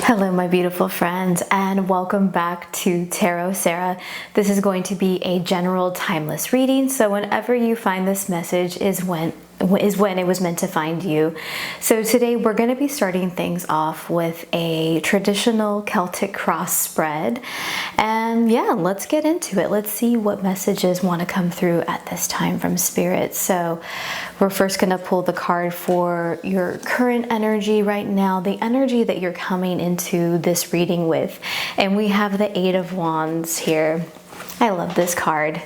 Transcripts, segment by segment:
Hello, my beautiful friends, and welcome back to Tarot Sarah. This is going to be a general timeless reading, so whenever you find this message is when it was meant to find you. So today we're going to be starting things off with a traditional Celtic cross spread, and yeah, let's get into it. Let's see what messages want to come through at this time from Spirit. So we're first going to pull the card for your current energy right now, the energy that you're coming into this reading with, and we have the Eight of Wands here. I love this card.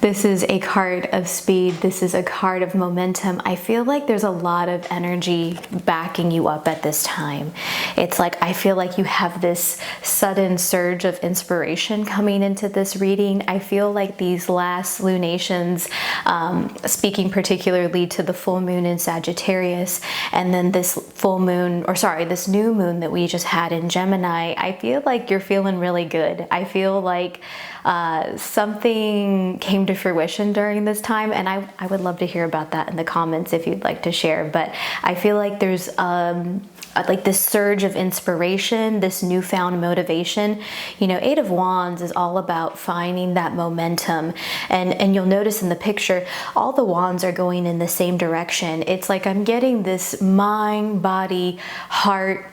This is a card of speed. This is a card of momentum. I feel like there's a lot of energy backing you up at this time. It's like, I feel like you have this sudden surge of inspiration coming into this reading. I feel like these last lunations, speaking particularly to the full moon in Sagittarius, and then this this new moon that we just had in Gemini, I feel like you're feeling really good. I feel like something came to fruition during this time, and I would love to hear about that in the comments if you'd like to share. But I feel like there's like this surge of inspiration, this newfound motivation. You know, Eight of Wands is all about finding that momentum, and you'll notice in the picture all the wands are going in the same direction. It's like I'm getting this mind, body, heart,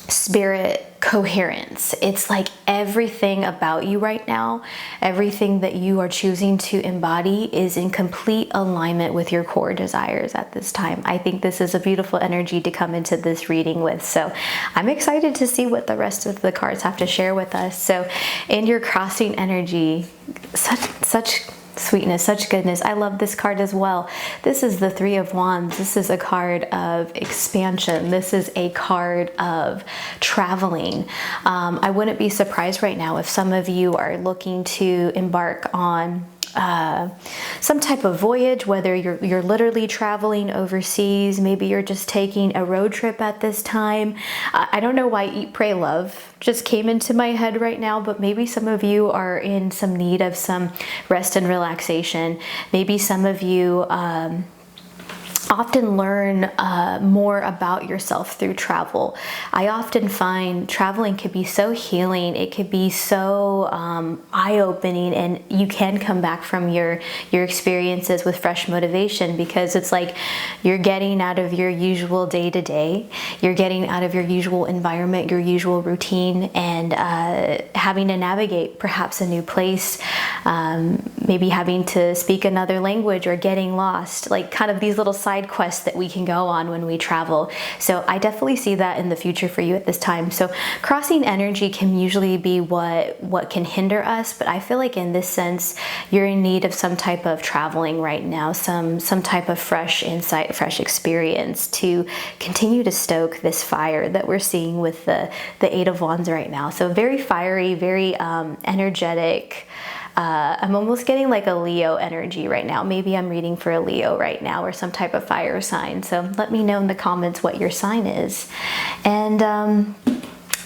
spirit coherence. It's like everything about you right now, everything that you are choosing to embody is in complete alignment with your core desires at this time. I think this is a beautiful energy to come into this reading with. So I'm excited to see what the rest of the cards have to share with us. So in your crossing energy, such sweetness, such goodness. I love this card as well. This is the Three of Wands. This is a card of expansion. This is a card of traveling. I wouldn't be surprised right now if some of you are looking to embark on some type of voyage, whether you're literally traveling overseas, maybe you're just taking a road trip at this time. I don't know why Eat, Pray, Love just came into my head right now, but maybe some of you are in some need of some rest and relaxation. Maybe some of you often learn more about yourself through travel. I often find traveling could be so healing. It could be so eye-opening, and you can come back from your experiences with fresh motivation, because it's like you're getting out of your usual day-to-day, you're getting out of your usual environment, your usual routine, and having to navigate perhaps a new place, maybe having to speak another language or getting lost, like kind of these little side quests that we can go on when we travel. So I definitely see that in the future for you at this time. So crossing energy can usually be what can hinder us, but I feel like in this sense you're in need of some type of traveling right now, some type of fresh insight, fresh experience to continue to stoke this fire that we're seeing with the Eight of Wands right now. So very fiery, very energetic. I'm almost getting like a Leo energy right now. Maybe I'm reading for a Leo right now, or some type of fire sign. So let me know in the comments what your sign is. And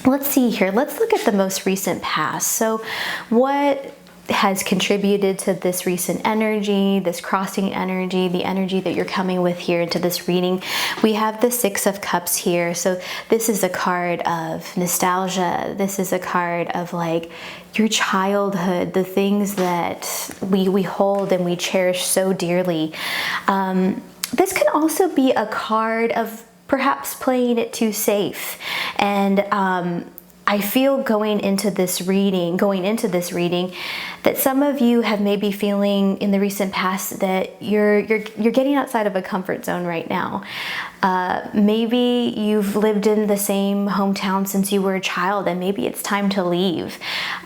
let's see here. Let's look at the most recent past. So what has contributed to this recent energy, this crossing energy, the energy that you're coming with here into this reading? We have the Six of Cups here. So this is a card of nostalgia. This is a card of like your childhood, the things that we hold and we cherish so dearly. This can also be a card of perhaps playing it too safe. And I feel going into this reading, that some of you have maybe feeling in the recent past that you're getting outside of a comfort zone right now. Maybe you've lived in the same hometown since you were a child, and maybe it's time to leave.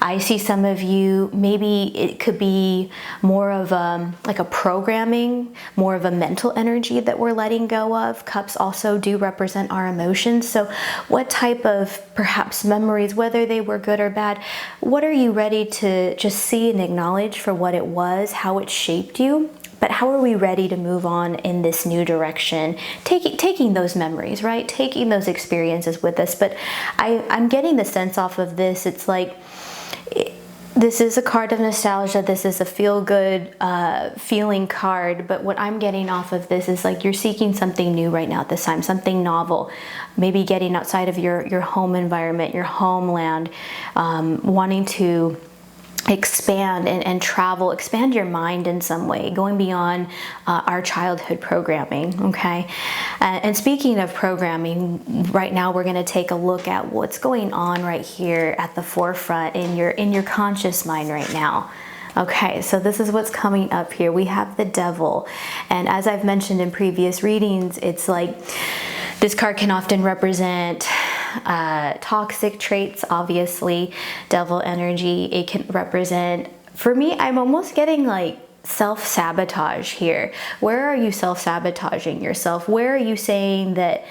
I see some of you, maybe it could be more of like a programming, more of a mental energy that we're letting go of. Cups also do represent our emotions. So what type of perhaps memories, whether they were good or bad, what are you ready to just see and acknowledge for what it was, how it shaped you? But how are we ready to move on in this new direction? Taking those memories, right? Taking those experiences with us. But I'm getting the sense off of this, it's like This is a card of nostalgia. This is a feel-good feeling card, but what I'm getting off of this is like you're seeking something new right now at this time, something novel, maybe getting outside of your home environment, your homeland, wanting to expand and travel, expand your mind in some way, going beyond our childhood programming, okay? And speaking of programming, right now we're going to take a look at what's going on right here at the forefront in your conscious mind right now. Okay, so this is what's coming up here. We have the Devil, and as I've mentioned in previous readings, it's like this card can often represent toxic traits, obviously, Devil energy. It can represent, for me, I'm almost getting like self-sabotage here. Where are you self-sabotaging yourself? Where are you saying that,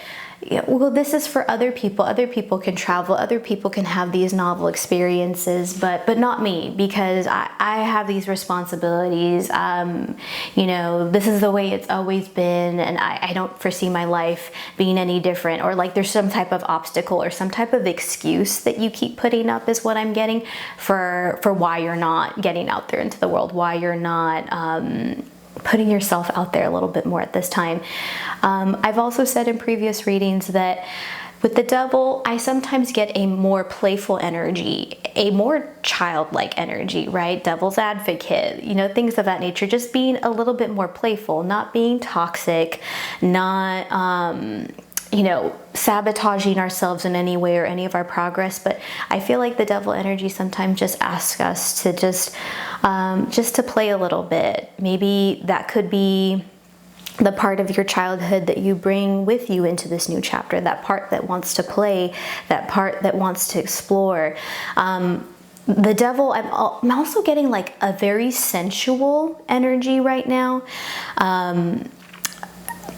well, this is for other people can travel, other people can have these novel experiences, but not me, because I have these responsibilities. This is the way it's always been, and I don't foresee my life being any different, or like there's some type of obstacle or some type of excuse that you keep putting up is what I'm getting for why you're not getting out there into the world, why you're not putting yourself out there a little bit more at this time. I've also said in previous readings that with the Devil, I sometimes get a more playful energy, a more childlike energy, right? Devil's advocate, things of that nature. Just being a little bit more playful, not being toxic, not, sabotaging ourselves in any way or any of our progress. But I feel like the Devil energy sometimes just asks us to just to play a little bit. Maybe that could be the part of your childhood that you bring with you into this new chapter, that part that wants to play, that part that wants to explore. The Devil, I'm also getting like a very sensual energy right now.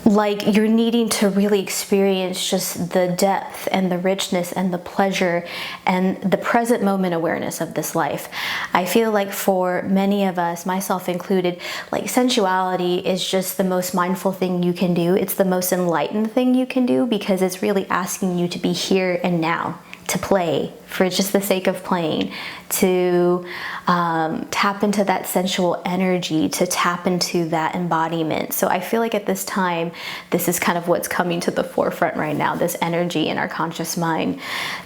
Like you're needing to really experience just the depth and the richness and the pleasure and the present moment awareness of this life. I feel like for many of us, myself included, like sensuality is just the most mindful thing you can do. It's the most enlightened thing you can do, because it's really asking you to be here and now, to play for just the sake of playing, to tap into that sensual energy, to tap into that embodiment. So I feel like at this time, this is kind of what's coming to the forefront right now, this energy in our conscious mind.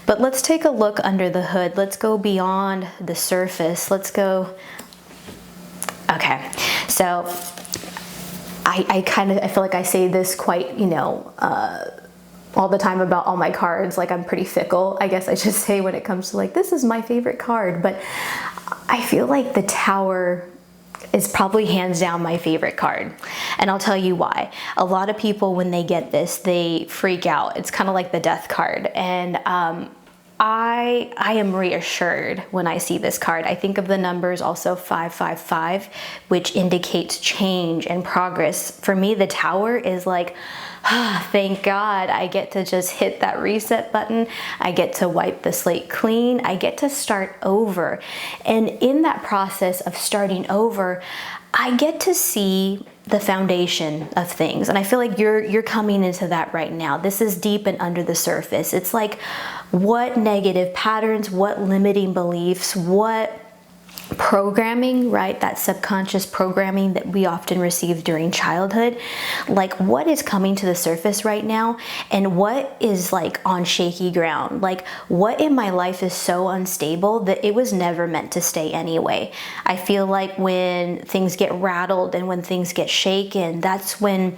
But let's take a look under the hood. Let's go beyond the surface. Let's go. Okay, so I feel like I say this quite, all the time about all my cards, like I'm pretty fickle, I guess I should say, when it comes to like, this is my favorite card. But I feel like the Tower is probably hands down my favorite card. And I'll tell you why. A lot of people, when they get this, they freak out. It's kind of like the Death card. And I am reassured when I see this card. I think of the numbers also 555, which indicates change and progress. For me, the Tower is like, thank God I get to just hit that reset button. I get to wipe the slate clean. I get to start over. And in that process of starting over, I get to see the foundation of things. And I feel like you're coming into that right now. This is deep and under the surface. It's like what negative patterns, what limiting beliefs, what programming, right? That subconscious programming that we often receive during childhood, like what is coming to the surface right now, and what is like on shaky ground, like what in my life is so unstable that it was never meant to stay anyway. I feel like when things get rattled and when things get shaken, that's when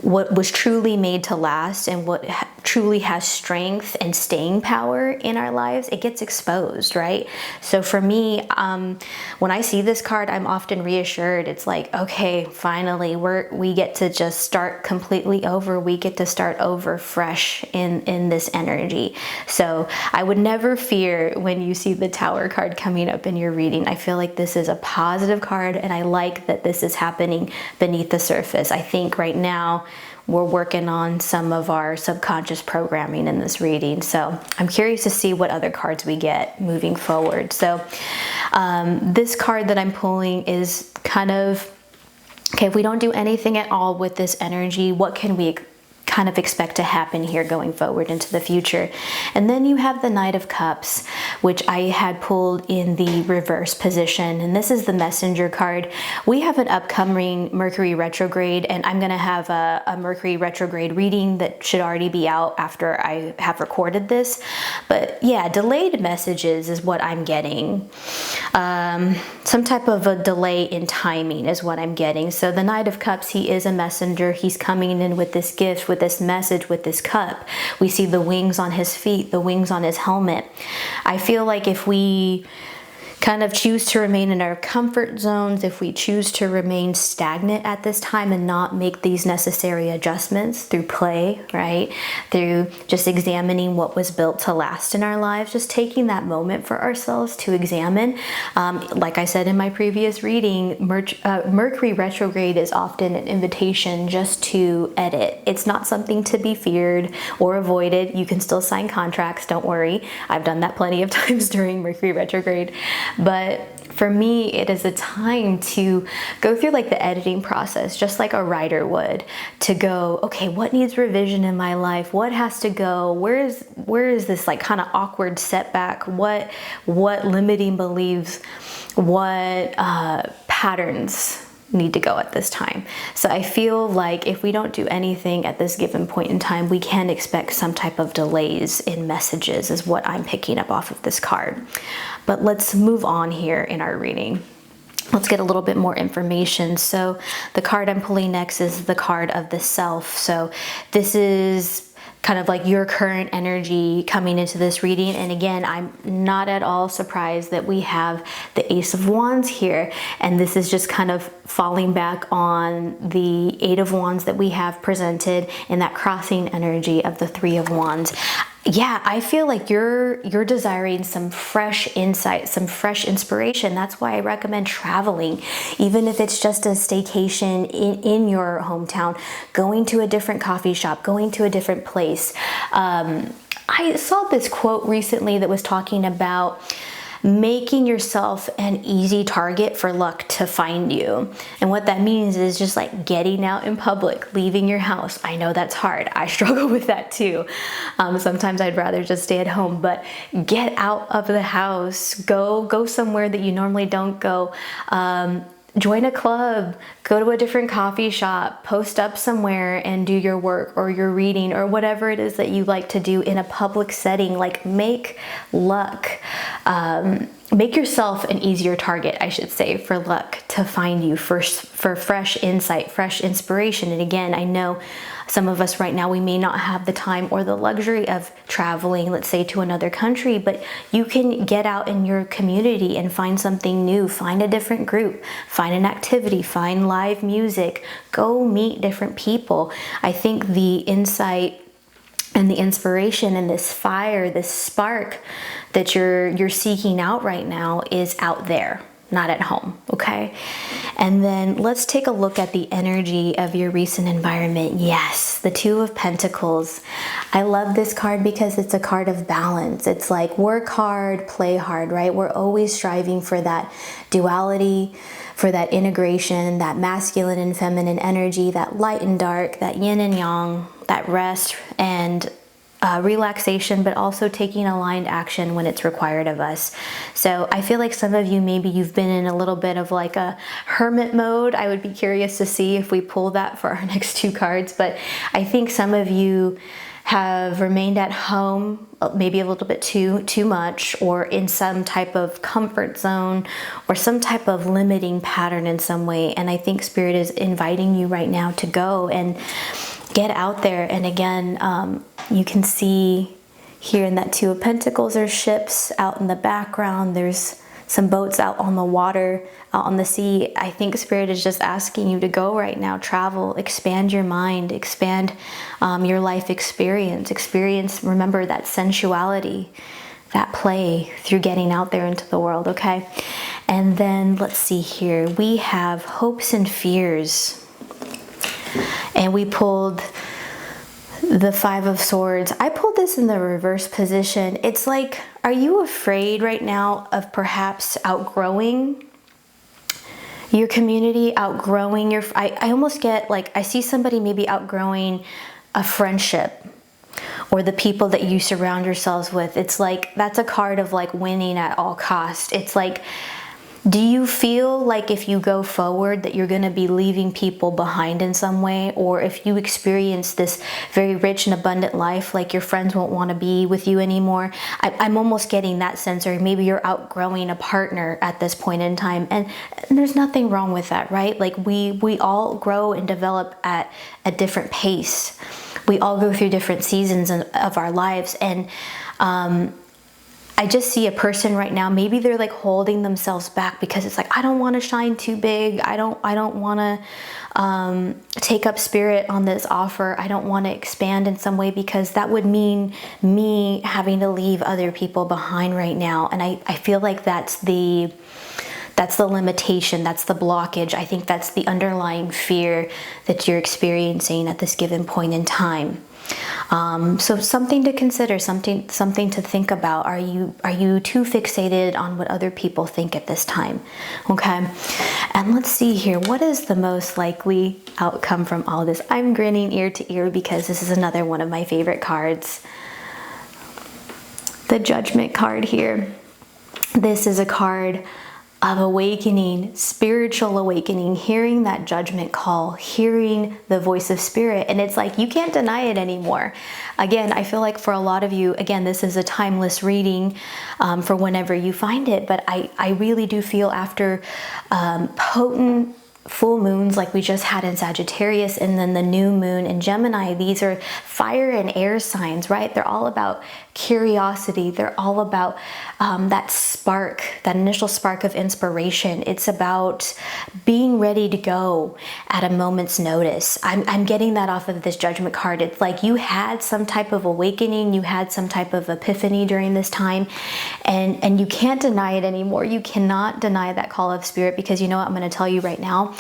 what was truly made to last and what truly has strength and staying power in our lives, it gets exposed, right? So for me, when I see this card, I'm often reassured. It's like, okay, finally, we get to just start completely over. We get to start over fresh in this energy. So I would never fear when you see the Tower card coming up in your reading. I feel like this is a positive card, and I like that this is happening beneath the surface. I think right now, we're working on some of our subconscious programming in this reading. So I'm curious to see what other cards we get moving forward. So this card that I'm pulling is kind of, okay, if we don't do anything at all with this energy, what can we kind of expect to happen here going forward into the future? And then you have the Knight of Cups, which I had pulled in the reverse position. And this is the Messenger card. We have an upcoming Mercury retrograde, and I'm going to have a Mercury retrograde reading that should already be out after I have recorded this. But yeah, delayed messages is what I'm getting. Some type of a delay in timing is what I'm getting. So the Knight of Cups, he is a messenger. He's coming in with this gift, with this message, with this cup. We see the wings on his feet, the wings on his helmet. I feel like if we kind of choose to remain in our comfort zones, if we choose to remain stagnant at this time and not make these necessary adjustments through play, right? Through just examining what was built to last in our lives, just taking that moment for ourselves to examine. Like I said in my previous reading, Mercury retrograde is often an invitation just to edit. It's not something to be feared or avoided. You can still sign contracts, don't worry. I've done that plenty of times during Mercury retrograde. But for me, it is a time to go through like the editing process, just like a writer would, to go, okay, what needs revision in my life? What has to go? Where is this like kind of awkward setback? What limiting beliefs? What patterns need to go at this time? So I feel like if we don't do anything at this given point in time, we can expect some type of delays in messages is what I'm picking up off of this card. But let's move on here in our reading. Let's get a little bit more information. So the card I'm pulling next is the card of the self. So this is kind of like your current energy coming into this reading. And again, I'm not at all surprised that we have the Ace of Wands here. And this is just kind of falling back on the Eight of Wands that we have presented in that crossing energy of the Three of Wands. Yeah, I feel like you're desiring some fresh insight, some fresh inspiration. That's why I recommend traveling, even if it's just a staycation in your hometown, going to a different coffee shop, going to a different place. I saw this quote recently that was talking about making yourself an easy target for luck to find you. And what that means is just like getting out in public, leaving your house. I know that's hard. I struggle with that too. Sometimes I'd rather just stay at home, but get out of the house, go somewhere that you normally don't go. Join a club, go to a different coffee shop, post up somewhere and do your work or your reading or whatever it is that you like to do in a public setting. Like make luck, make yourself an easier target, I should say, for luck to find you, for fresh insight, fresh inspiration. And again, I know some of us right now, we may not have the time or the luxury of traveling, let's say to another country, but you can get out in your community and find something new, find a different group, find an activity, find live music, go meet different people. I think the insight and the inspiration and this fire, this spark that you're seeking out right now is out there, not at home, okay? And then let's take a look at the energy of your recent environment. Yes, the Two of Pentacles. I love this card because it's a card of balance. It's like work hard, play hard, right? We're always striving for that duality, for that integration, that masculine and feminine energy, that light and dark, that yin and yang, that rest and relaxation, but also taking aligned action when it's required of us. So I feel like some of you, maybe you've been in a little bit of like a hermit mode. I would be curious to see if we pull that for our next two cards, but I think some of you have remained at home maybe a little bit too much, or in some type of comfort zone or some type of limiting pattern in some way. And I think Spirit is inviting you right now to go and get out there. And again, you can see here in that Two of Pentacles, there's ships out in the background. There's some boats out on the water, out on the sea. I think Spirit is just asking you to go right now, travel, expand your mind, expand your life experience, remember that sensuality, that play through getting out there into the world, okay? And then let's see here. We have hopes and fears. And we pulled the Five of Swords. I pulled this in the reverse position. It's like, are you afraid right now of perhaps outgrowing your community, outgrowing your... I almost get like, I see somebody maybe outgrowing a friendship or the people that you surround yourselves with. It's like, that's a card of like winning at all costs. It's like, do you feel like if you go forward that you're going to be leaving people behind in some way? Or if you experience this very rich and abundant life, like your friends won't want to be with you anymore? I'm almost getting that sense. Or maybe you're outgrowing a partner at this point in time. And there's nothing wrong with that, right? Like we all grow and develop at a different pace. We all go through different seasons of our lives. And I just see a person right now, maybe they're like holding themselves back because it's like, I don't want to shine too big. I don't want to take up spirit on this offer. I don't want to expand in some way because that would mean me having to leave other people behind right now. And I feel like that's the limitation, that's the blockage. I think that's the underlying fear that you're experiencing at this given point in time. So something to consider, something to think about. Are you too fixated on what other people think at this time? Okay. And let's see here. What is the most likely outcome from all this? I'm grinning ear to ear because this is another one of my favorite cards. The Judgment card here. This is a card of awakening, spiritual awakening, hearing that judgment call, hearing the voice of spirit. And it's like, you can't deny it anymore. Again, I feel like for a lot of you, again, this is a timeless reading for whenever you find it. But I really do feel after potent full moons like we just had in Sagittarius and then the new moon in Gemini, these are fire and air signs, right? They're all about curiosity. They're all about that spark, that initial spark of inspiration. It's about being ready to go at a moment's notice. I'm getting that off of this Judgment card. It's like you had some type of awakening, you had some type of epiphany during this time, and you can't deny it anymore. You cannot deny that call of spirit, because you know what I'm going to tell you right now?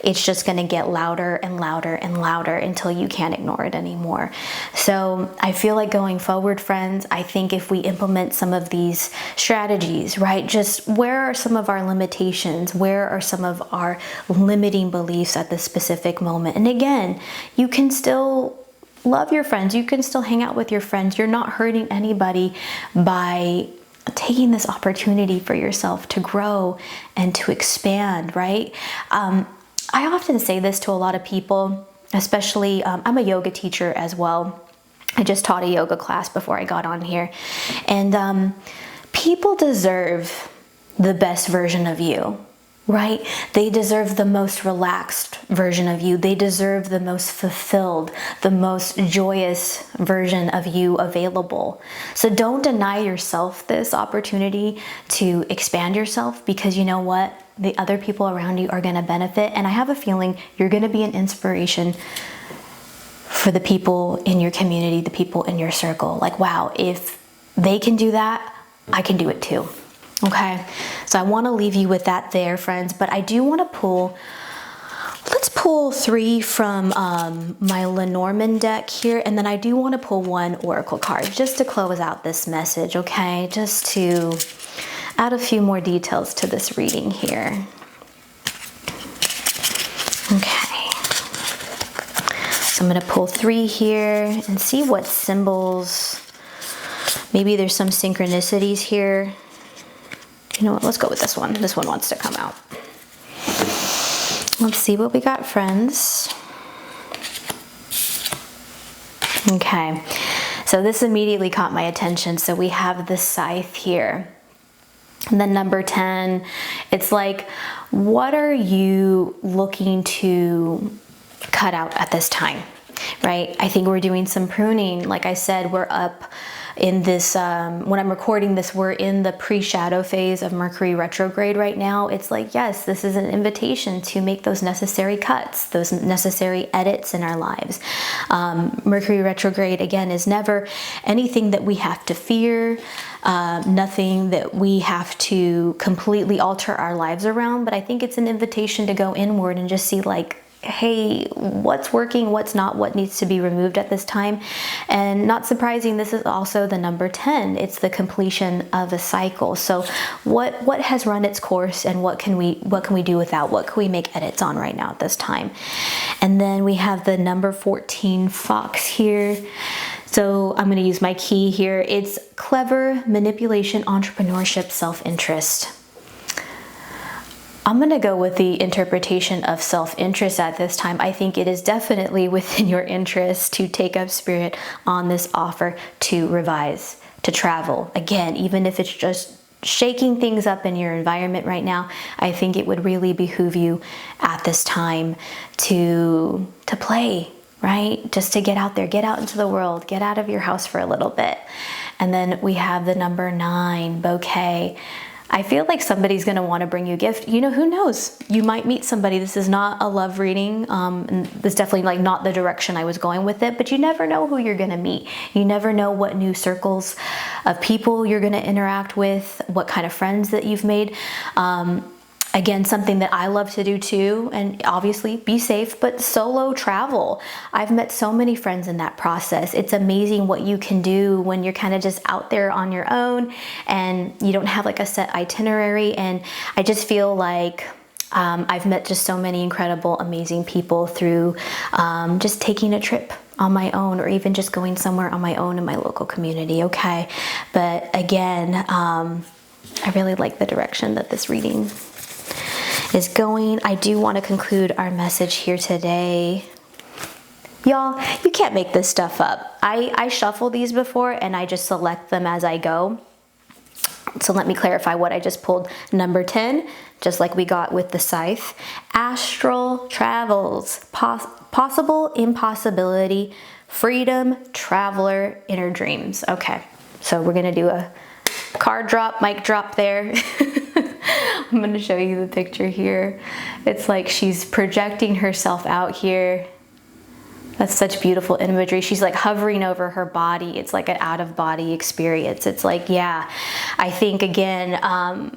It's just going to get louder and louder and louder until you can't ignore it anymore. So I feel like going forward, friends, I think if we implement some of these strategies, right, just where are some of our limitations? Where are some of our limiting beliefs at this specific moment? And again, you can still love your friends. You can still hang out with your friends. You're not hurting anybody by taking this opportunity for yourself to grow and to expand, right? I often say this to a lot of people, especially, I'm a yoga teacher as well. I just taught a yoga class before I got on here. And people deserve the best version of you, right? They deserve the most relaxed version of you. They deserve the most fulfilled, the most joyous version of you available. So don't deny yourself this opportunity to expand yourself, because you know what? The other people around you are going to benefit. And I have a feeling you're going to be an inspiration for the people in your community, the people in your circle. Like, wow, if they can do that, I can do it too. Okay, so I want to leave you with that there, friends, but I do want to pull, let's pull 3 from my Lenormand deck here, and then I do want to pull 1 oracle card just to close out this message, okay, just to add a few more details to this reading here. Okay, so I'm going to pull 3 here and see what symbols, maybe there's some synchronicities here. You know what, let's go with this one. This one wants to come out. Let's see what we got, friends. Okay, so this immediately caught my attention. So we have the Scythe here. And then number 10, it's like, what are you looking to cut out at this time, right? I think we're doing some pruning. Like I said, we're up in this, when I'm recording this, we're in the pre-shadow phase of Mercury retrograde right now. It's like, yes, this is an invitation to make those necessary cuts, those necessary edits in our lives. Mercury retrograde, again, is never anything that we have to fear, nothing that we have to completely alter our lives around, but I think it's an invitation to go inward and just see, like, hey, what's working, what's not, what needs to be removed at this time. And not surprising, this is also the number 10. It's the completion of a cycle. So what has run its course, and what can we do without? What can we make edits on right now at this time? And then we have the number 14 fox here. So I'm going to use my key here. It's clever, manipulation, entrepreneurship, self-interest. I'm going to go with the interpretation of self-interest at this time. I think it is definitely within your interest to take up spirit on this offer to revise, to travel. Again, even if it's just shaking things up in your environment right now, I think it would really behoove you at this time to play, right? Just to get out there, get out into the world, get out of your house for a little bit. And then we have the number 9, bouquet. I feel like somebody's going to want to bring you a gift. You know, who knows? You might meet somebody. This is not a love reading. And this is definitely like not the direction I was going with it, but you never know who you're going to meet. You never know what new circles of people you're going to interact with, what kind of friends that you've made. Again, something that I love to do too, and obviously be safe, but solo travel. I've met so many friends in that process. It's amazing what you can do when you're kind of just out there on your own and you don't have like a set itinerary. And I just feel like I've met just so many incredible, amazing people through just taking a trip on my own, or even just going somewhere on my own in my local community, okay? But again, I really like the direction that this reading is going. I do want to conclude our message here today. Y'all, you can't make this stuff up. I shuffle these before and I just select them as I go. So let me clarify what I just pulled. Number 10, just like we got with the scythe. Astral travels, possible impossibility, freedom, traveler, inner dreams. Okay, so we're gonna do a card drop, mic drop there. I'm going to show you the picture here. It's like she's projecting herself out here. That's such beautiful imagery. She's like hovering over her body. It's like an out-of-body experience. It's like, yeah, I think again,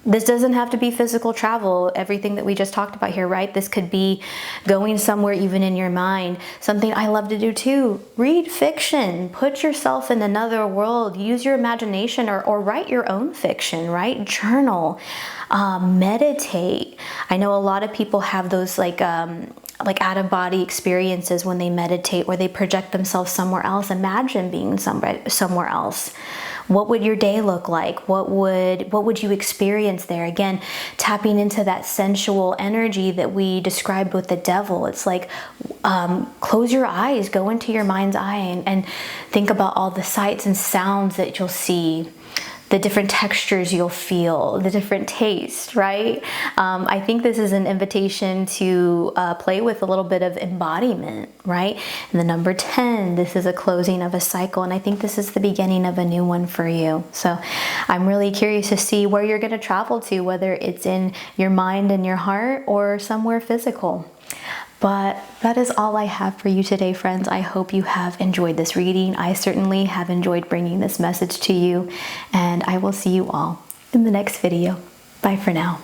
this doesn't have to be physical travel, everything that we just talked about here, right? This could be going somewhere even in your mind. Something I love to do too, read fiction, put yourself in another world, use your imagination, or write your own fiction, right? Journal, meditate. I know a lot of people have those like out-of-body experiences when they meditate, where they project themselves somewhere else. Imagine being somewhere else. What would your day look like? What would you experience there? Again, tapping into that sensual energy that we described with the devil. It's like, close your eyes, go into your mind's eye and think about all the sights and sounds that you'll see, the different textures you'll feel, the different tastes, right? I think this is an invitation to play with a little bit of embodiment, right? And the number 10, this is a closing of a cycle, and I think this is the beginning of a new one for you. So I'm really curious to see where you're going to travel to, whether it's in your mind and your heart or somewhere physical. But that is all I have for you today, friends. I hope you have enjoyed this reading. I certainly have enjoyed bringing this message to you, and I will see you all in the next video. Bye for now.